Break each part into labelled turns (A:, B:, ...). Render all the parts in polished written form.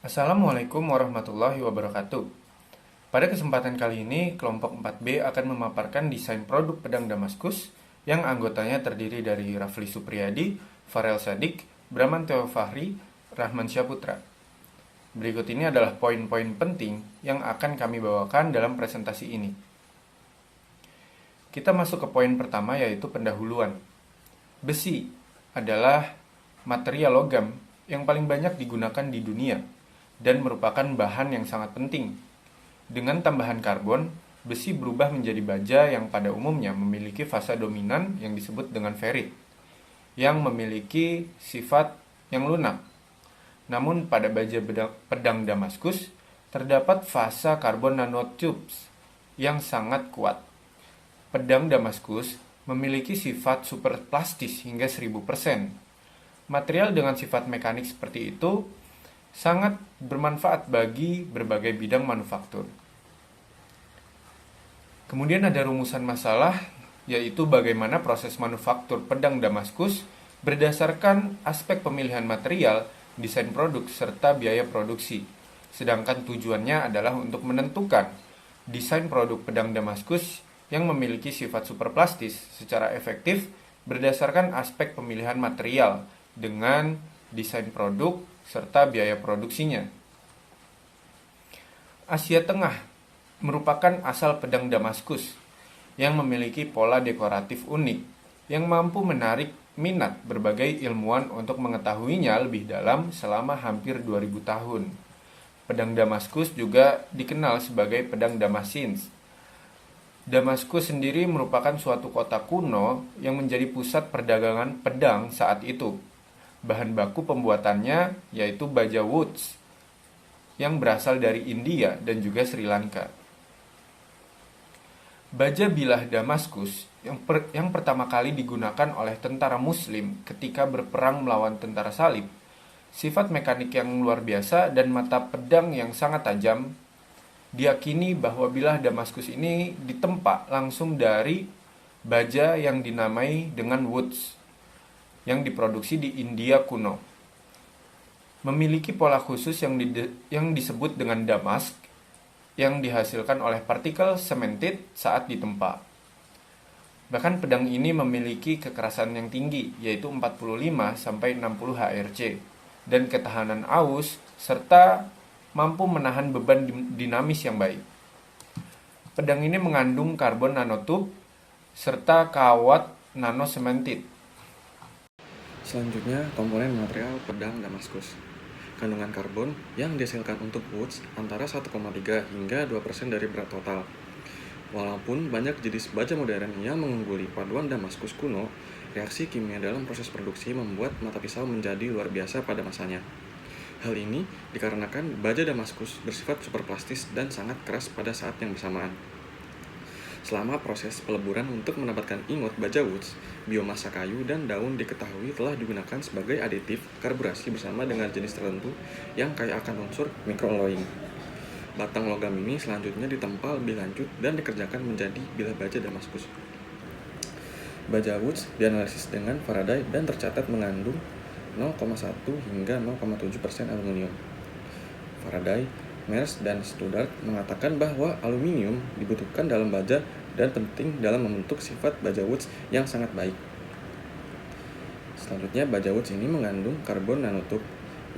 A: Assalamualaikum warahmatullahi wabarakatuh. Pada kesempatan kali ini, kelompok 4B akan memaparkan desain produk pedang Damaskus yang anggotanya terdiri dari Rafli Supriyadi, Farel Sadik, Bramantyo Fahri, Rahman Syaputra. Berikut ini adalah poin-poin penting yang akan kami bawakan dalam presentasi ini. Kita masuk ke poin pertama, yaitu pendahuluan. Besi adalah material logam yang paling banyak digunakan di dunia dan merupakan bahan yang sangat penting. Dengan tambahan karbon, besi berubah menjadi baja yang pada umumnya memiliki fasa dominan yang disebut dengan ferit, yang memiliki sifat yang lunak. Namun pada baja pedang Damaskus terdapat fasa karbon nanotubes yang sangat kuat. Pedang Damaskus memiliki sifat superplastis hingga 1000%. Material dengan sifat mekanik seperti itu sangat bermanfaat bagi berbagai bidang manufaktur. Kemudian ada rumusan masalah, yaitu bagaimana proses manufaktur pedang Damaskus berdasarkan aspek pemilihan material, desain produk, serta biaya produksi. Sedangkan tujuannya adalah untuk menentukan desain produk pedang Damaskus yang memiliki sifat superplastis secara efektif berdasarkan aspek pemilihan material dengan desain produk serta biaya produksinya. Asia Tengah merupakan asal pedang Damaskus yang memiliki pola dekoratif unik yang mampu menarik minat berbagai ilmuwan untuk mengetahuinya lebih dalam selama hampir 2000 tahun. Pedang Damaskus juga dikenal sebagai pedang Damascene. Damaskus sendiri merupakan suatu kota kuno yang menjadi pusat perdagangan pedang saat itu. Bahan baku pembuatannya yaitu baja woods yang berasal dari India dan juga Sri Lanka. Baja bilah Damaskus yang pertama kali digunakan oleh tentara muslim ketika berperang melawan tentara salib. Sifat mekanik yang luar biasa dan mata pedang yang sangat tajam. Diyakini bahwa bilah Damaskus ini ditempa langsung dari baja yang dinamai dengan woods yang diproduksi di India kuno. Memiliki pola khusus yang disebut dengan damask yang dihasilkan oleh partikel cemented saat ditempa. Bahkan pedang ini memiliki kekerasan yang tinggi, yaitu 45-60 HRC, dan ketahanan aus serta mampu menahan beban dinamis yang baik. Pedang ini mengandung karbon nanotube serta kawat nanosementit.
B: Selanjutnya, komponen material pedang Damaskus. Kandungan karbon yang dihasilkan untuk woods antara 1,3 hingga 2% dari berat total. Walaupun banyak jenis baja modern yang mengungguli paduan Damaskus kuno, reaksi kimia dalam proses produksi membuat mata pisau menjadi luar biasa pada masanya. Hal ini dikarenakan baja Damaskus bersifat superplastis dan sangat keras pada saat yang bersamaan. Selama proses peleburan untuk mendapatkan ingot baja woods, biomasa kayu dan daun diketahui telah digunakan sebagai aditif karburasi bersama dengan jenis tertentu yang kaya akan unsur microalloying. Batang logam ini selanjutnya ditempa lebih lanjut dan dikerjakan menjadi bilah baja Damaskus. Baja woods dianalisis dengan Faraday dan tercatat mengandung 0,1 hingga 0,7% aluminium. Faraday, Mears, dan Studart mengatakan bahwa aluminium dibutuhkan dalam baja dan penting dalam membentuk sifat baja woods yang sangat baik. Selanjutnya, baja woods ini mengandung karbon nanotube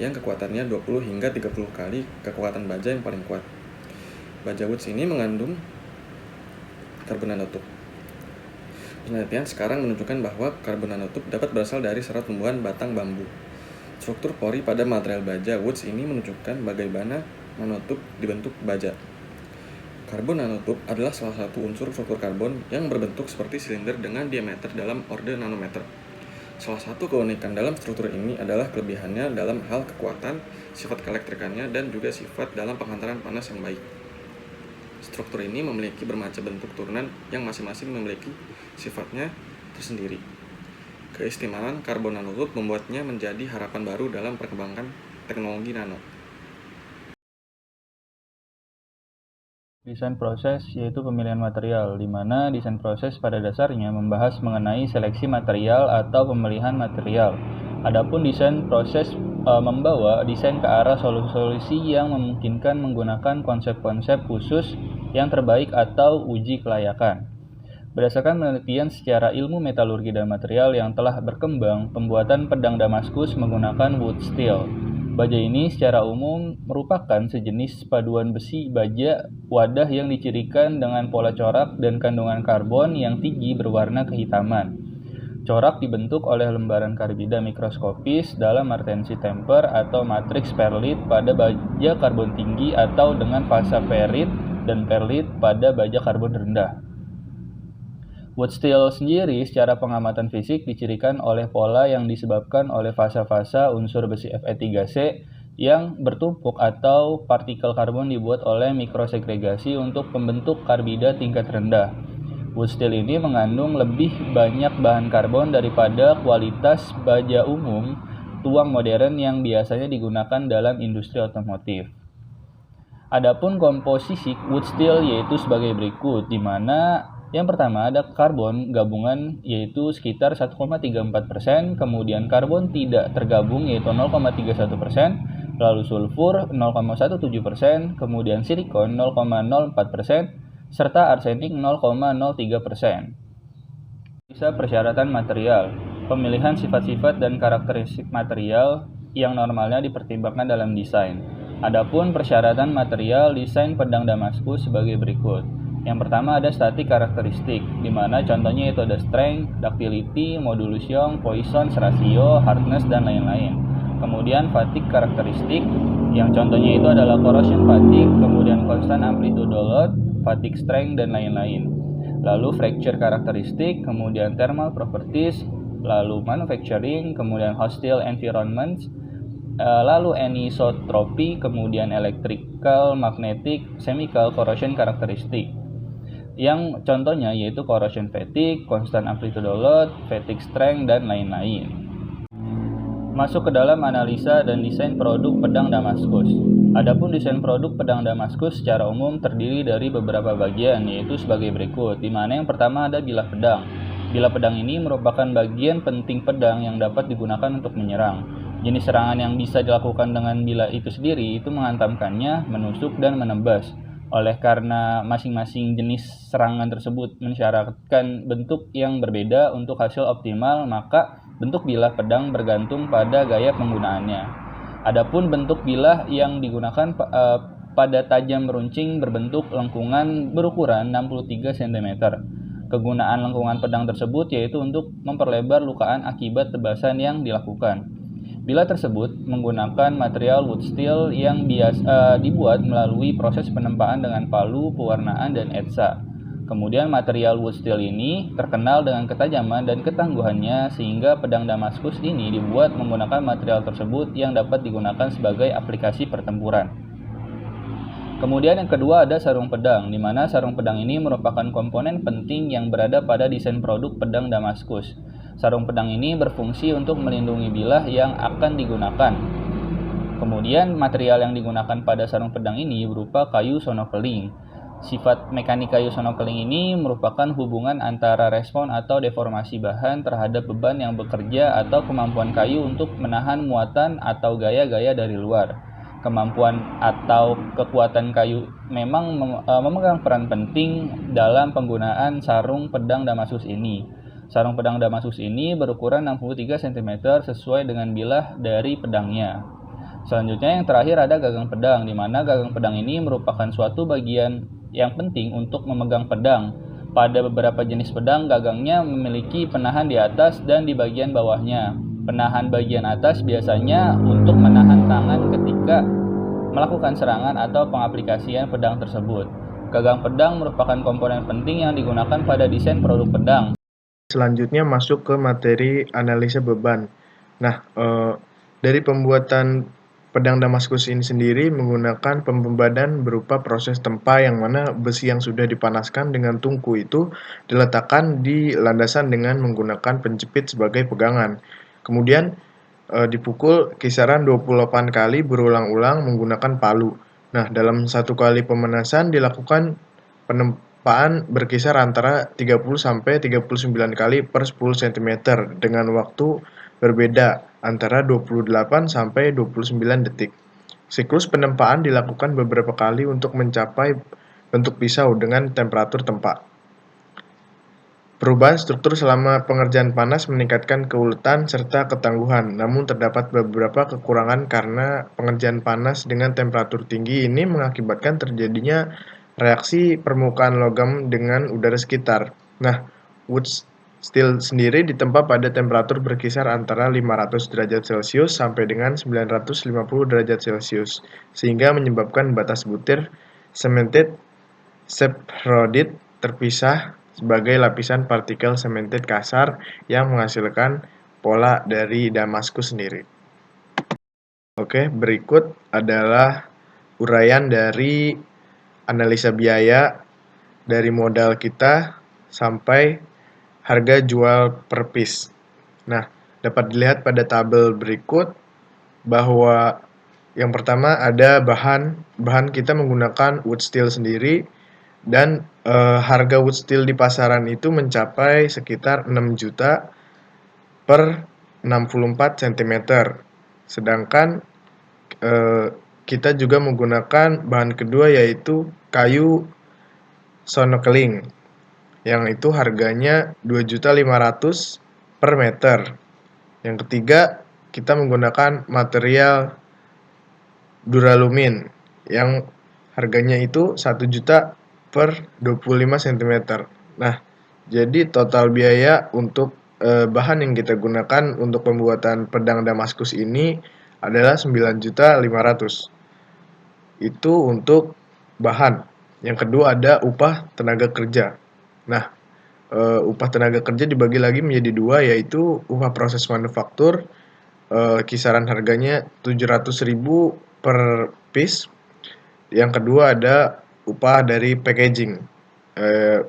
B: yang kekuatannya 20 hingga 30 kali kekuatan baja yang paling kuat. Baja woods ini mengandung karbon nanotube. Penelitian sekarang menunjukkan bahwa karbon nanotube dapat berasal dari serat tumbuhan batang bambu. Struktur pori pada material baja woods ini menunjukkan bagaimana nanotube dibentuk baja. Karbon nanotube adalah salah satu unsur struktur karbon yang berbentuk seperti silinder dengan diameter dalam orde nanometer. Salah satu keunikan dalam struktur ini adalah kelebihannya dalam hal kekuatan, sifat keelektrikannya, dan juga sifat dalam penghantaran panas yang baik. Struktur ini memiliki bermacam bentuk turunan yang masing-masing memiliki sifatnya tersendiri. Keistimewaan karbon nanotube membuatnya menjadi harapan baru dalam perkembangan teknologi nano.
C: Desain proses yaitu pemilihan material, di mana desain proses pada dasarnya membahas mengenai seleksi material atau pemilihan material. Adapun desain proses membawa desain ke arah solusi-solusi yang memungkinkan menggunakan konsep-konsep khusus yang terbaik atau uji kelayakan. Berdasarkan penelitian secara ilmu metalurgi dan material yang telah berkembang, pembuatan pedang Damaskus menggunakan wood steel. Baja ini secara umum merupakan sejenis paduan besi baja wadah yang dicirikan dengan pola corak dan kandungan karbon yang tinggi berwarna kehitaman. Corak dibentuk oleh lembaran karbida mikroskopis dalam martensi temper atau matriks perlit pada baja karbon tinggi atau dengan fasa ferrit dan perlit pada baja karbon rendah. Wood steel sendiri secara pengamatan fisik dicirikan oleh pola yang disebabkan oleh fasa-fasa unsur besi Fe3C yang bertumpuk atau partikel karbon dibuat oleh mikrosegregasi untuk pembentuk karbida tingkat rendah. Wood steel ini mengandung lebih banyak bahan karbon daripada kualitas baja umum tuang modern yang biasanya digunakan dalam industri otomotif. Adapun komposisi wood steel yaitu sebagai berikut, di mana yang pertama ada karbon gabungan yaitu sekitar 1,34%, kemudian karbon tidak tergabung yaitu 0,31%, lalu sulfur 0,17%, kemudian silikon 0,04%, serta arsenik 0,03%. Bisa persyaratan material, pemilihan sifat-sifat dan karakteristik material yang normalnya dipertimbangkan dalam desain. Adapun persyaratan material desain pedang Damaskus sebagai berikut. Yang pertama ada static karakteristik, di mana contohnya itu ada strength, ductility, modulation, poisson ratio, hardness, dan lain-lain. Kemudian fatigue karakteristik, yang contohnya itu adalah corrosion fatigue, kemudian constant amplitude load, fatigue strength, dan lain-lain. Lalu fracture karakteristik, kemudian thermal properties, lalu manufacturing, kemudian hostile environments, lalu anisotropy, kemudian electrical, magnetic, chemical corrosion karakteristik. Yang contohnya yaitu corrosion fatigue, constant amplitude load, fatigue strength, dan lain-lain. Masuk ke dalam analisa dan desain produk pedang Damaskus. Adapun desain produk pedang Damaskus secara umum terdiri dari beberapa bagian, yaitu sebagai berikut, di mana yang pertama ada bilah pedang. Bilah pedang ini merupakan bagian penting pedang yang dapat digunakan untuk menyerang. Jenis serangan yang bisa dilakukan dengan bilah itu sendiri itu menghantamkannya, menusuk, dan menembas. Oleh karena masing-masing jenis serangan tersebut mensyaratkan bentuk yang berbeda untuk hasil optimal, maka bentuk bilah pedang bergantung pada gaya penggunaannya. Adapun bentuk bilah yang digunakan pada tajam meruncing berbentuk lengkungan berukuran 63 cm. Kegunaan lengkungan pedang tersebut yaitu untuk memperlebar lukaan akibat tebasan yang dilakukan. Bilah tersebut menggunakan material wood steel yang dibuat melalui proses penempaan dengan palu, pewarnaan, dan etsa. Kemudian material wood steel ini terkenal dengan ketajaman dan ketangguhannya sehingga pedang Damaskus ini dibuat menggunakan material tersebut yang dapat digunakan sebagai aplikasi pertempuran. Kemudian yang kedua ada sarung pedang, di mana sarung pedang ini merupakan komponen penting yang berada pada desain produk pedang Damaskus. Sarung pedang ini berfungsi untuk melindungi bilah yang akan digunakan. Kemudian material yang digunakan pada sarung pedang ini berupa kayu sonokeling. Sifat mekanik kayu sonokeling ini merupakan hubungan antara respon atau deformasi bahan terhadap beban yang bekerja atau kemampuan kayu untuk menahan muatan atau gaya-gaya dari luar. Kemampuan atau kekuatan kayu memang memegang peran penting dalam penggunaan sarung pedang Damaskus ini. Sarung pedang Damaskus ini berukuran 63 cm sesuai dengan bilah dari pedangnya. Selanjutnya yang terakhir ada gagang pedang, di mana gagang pedang ini merupakan suatu bagian yang penting untuk memegang pedang. Pada beberapa jenis pedang, gagangnya memiliki penahan di atas dan di bagian bawahnya. Penahan bagian atas biasanya untuk menahan tangan ketika melakukan serangan atau pengaplikasian pedang tersebut. Gagang pedang merupakan komponen penting yang digunakan pada desain produk pedang.
D: Selanjutnya masuk ke materi analisa beban. Nah, dari pembuatan pedang Damaskus ini sendiri menggunakan pembebanan berupa proses tempa yang mana besi yang sudah dipanaskan dengan tungku itu diletakkan di landasan dengan menggunakan penjepit sebagai pegangan. Kemudian dipukul kisaran 28 kali berulang-ulang menggunakan palu. Nah, dalam satu kali pemanasan dilakukan penempaan berkisar antara 30 sampai 39 kali per 10 cm dengan waktu berbeda antara 28 sampai 29 detik. Siklus penempaan dilakukan beberapa kali untuk mencapai bentuk pisau dengan temperatur tempat. Perubahan struktur selama pengerjaan panas meningkatkan keuletan serta ketangguhan, namun terdapat beberapa kekurangan karena pengerjaan panas dengan temperatur tinggi ini mengakibatkan terjadinya reaksi permukaan logam dengan udara sekitar. Nah, wood steel sendiri ditempa pada temperatur berkisar antara 500 derajat Celcius sampai dengan 950 derajat Celcius, sehingga menyebabkan batas butir cemented separodit terpisah sebagai lapisan partikel semented kasar yang menghasilkan pola dari Damaskus sendiri. Oke, berikut adalah uraian dari analisa biaya dari modal kita sampai harga jual per piece. Nah, dapat dilihat pada tabel berikut bahwa yang pertama ada bahan kita menggunakan wood steel sendiri, dan harga wood steel di pasaran itu mencapai sekitar 6 juta per 64 cm. Sedangkan kita juga menggunakan bahan kedua yaitu kayu sonokeling yang itu harganya 2.500.000 per meter. Yang ketiga, kita menggunakan material duralumin yang harganya itu 1 juta per 25 cm. Nah, jadi total biaya untuk bahan yang kita gunakan untuk pembuatan pedang Damaskus ini adalah 9.500.000. Itu untuk bahan. Yang kedua ada upah tenaga kerja. Nah, upah tenaga kerja dibagi lagi menjadi dua, yaitu upah proses manufaktur, kisaran harganya 700.000 per piece. Yang kedua ada upah dari packaging,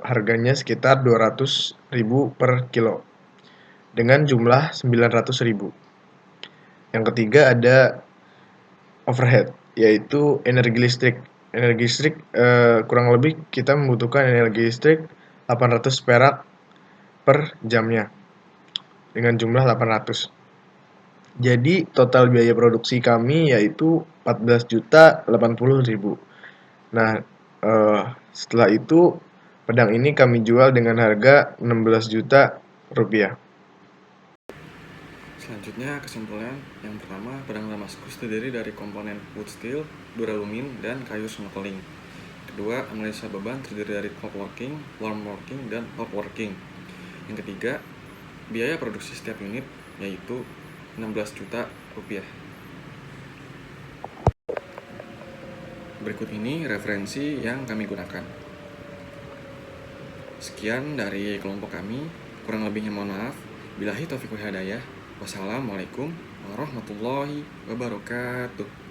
D: harganya sekitar 200.000 per kilo dengan jumlah 900.000. Yang ketiga ada overhead, yaitu energi listrik. Energi listrik kurang lebih kita membutuhkan energi listrik 800 perak per jamnya dengan jumlah 800. Jadi total biaya produksi kami yaitu 14.080.000. Nah, setelah itu pedang ini kami jual dengan harga 16 juta rupiah.
B: Selanjutnya, kesimpulan yang pertama, pedang Damaskus terdiri dari komponen wood steel, duralumin, dan kayu sonokeling. Kedua, analisa beban terdiri dari cold working, warm working, dan hot working. Yang ketiga, biaya produksi setiap unit yaitu 16 juta rupiah. Berikut ini referensi yang kami gunakan. Sekian dari kelompok kami, kurang lebihnya mohon maaf. Billahi taufiq wal hidayah. Wassalamualaikum warahmatullahi wabarakatuh.